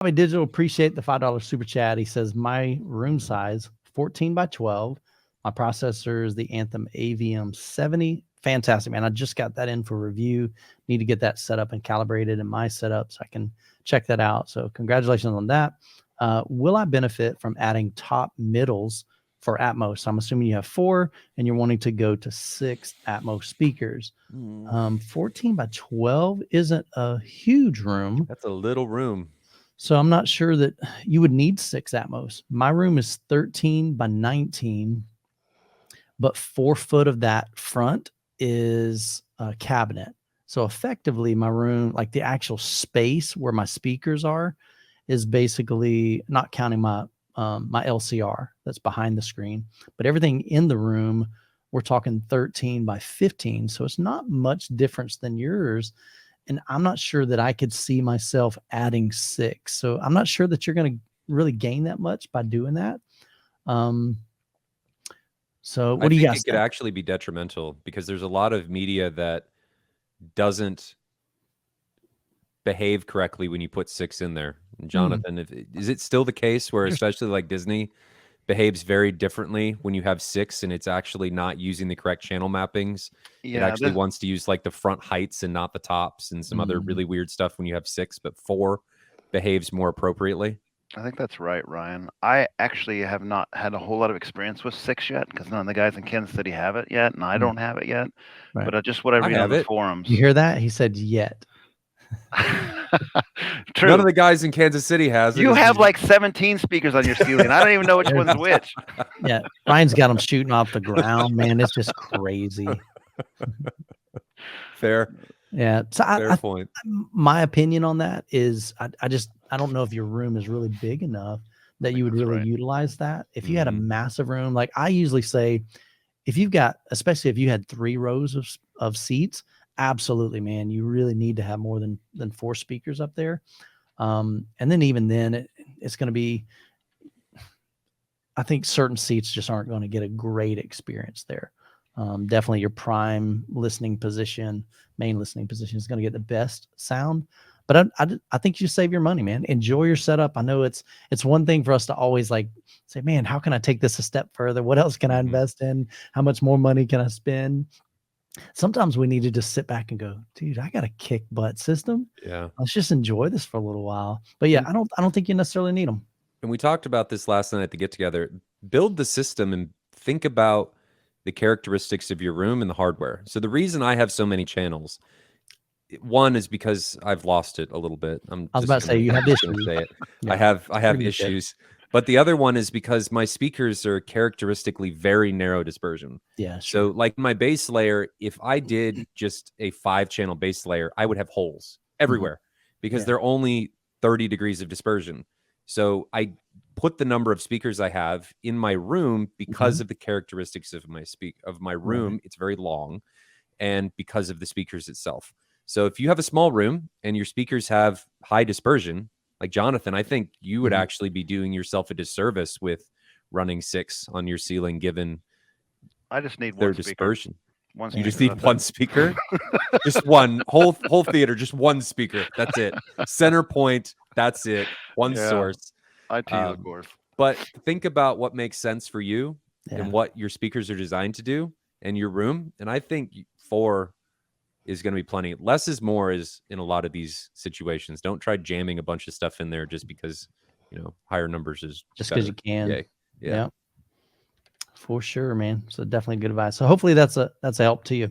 Bobby Digital, appreciate the $5 super chat. He says, my room size, 14 by 12. My processor is the Anthem AVM 70. Fantastic, man. I just got that in for review. Need to get that set up and calibrated in my setup so I can check that out. So congratulations on that. Will I benefit from adding top middles for Atmos? I'm assuming you have 4 and you're wanting to go to 6 Atmos speakers. 14 by 12 isn't a huge room. That's a little room. So I'm not sure that you would need 6 Atmos. My room is 13 by 19, but 4 foot of that front is a cabinet. So effectively my room, like the actual space where my speakers are, is basically, not counting my my LCR that's behind the screen, but everything in the room, we're talking 13 by 15. So it's not much difference than yours. And I'm not sure that I could see myself adding 6. So I'm not sure that you're going to really gain that much by doing that. So what do you guys think? It could actually be detrimental because there's a lot of media that doesn't behave correctly when you put 6 in there. Jonathan, is it still the case where especially like Disney behaves very differently when you have 6 and it's actually not using the correct channel mappings? It actually wants to use like the front heights and not the tops and some other really weird stuff when you have 6, but 4 behaves more appropriately. I think that's right, Ryan. I actually have not had a whole lot of experience with 6 yet because none of the guys in Kansas City have it yet, and I don't have it yet. Right. But just what I read on the forums. You hear that? He said yet. True. None of the guys in Kansas City has it. You have like 17 speakers on your ceiling. I don't even know which one's which. Yeah, Ryan's got them shooting off the ground, man. It's just crazy. Fair. Yeah. So Fair point. My opinion on that is I don't know if your room is really big enough that you would really utilize that. If you had a massive room, like I usually say, if you've got, especially if you had 3 rows of seats, absolutely, man, you really need to have more than 4 speakers up there. And then even then it's going to be, I think certain seats just aren't going to get a great experience there. Definitely your prime listening position, main listening position is going to get the best sound. But I think you save your money, man. Enjoy your setup. I know it's one thing for us to always like say, man, how can I take this a step further? What else can I invest in? How much more money can I spend? Sometimes we need to just sit back and go, dude, I got a kick butt system. Yeah. Let's just enjoy this for a little while. But yeah, I don't think you necessarily need them. And we talked about this last night at the get together. Build the system and think about the characteristics of your room and the hardware. So the reason I have so many channels, one is because I've lost it a little bit. I was about to say you have issues. Yeah, I have issues. But the other one is because my speakers are characteristically very narrow dispersion. Yeah. Sure. So like my bass layer, if I did just a 5-channel bass layer, I would have holes everywhere because they're only 30 degrees of dispersion. So I put the number of speakers I have in my room because of the characteristics of my room. It's very long, and because of the speakers itself. So if you have a small room and your speakers have high dispersion, like Jonathan, I think you would actually be doing yourself a disservice with running 6 on your ceiling, given I just need their one dispersion. One you just need one speaker, just one whole theater, just one speaker. That's it. Center point. That's it. One source. I tease, of course. But think about what makes sense for you and what your speakers are designed to do and your room. And I think 4 is going to be plenty. Less is more is in a lot of these situations. Don't try jamming a bunch of stuff in there just because, higher numbers is just because you can. Yay. Yeah. For sure, man. So definitely good advice. So hopefully that's a help to you.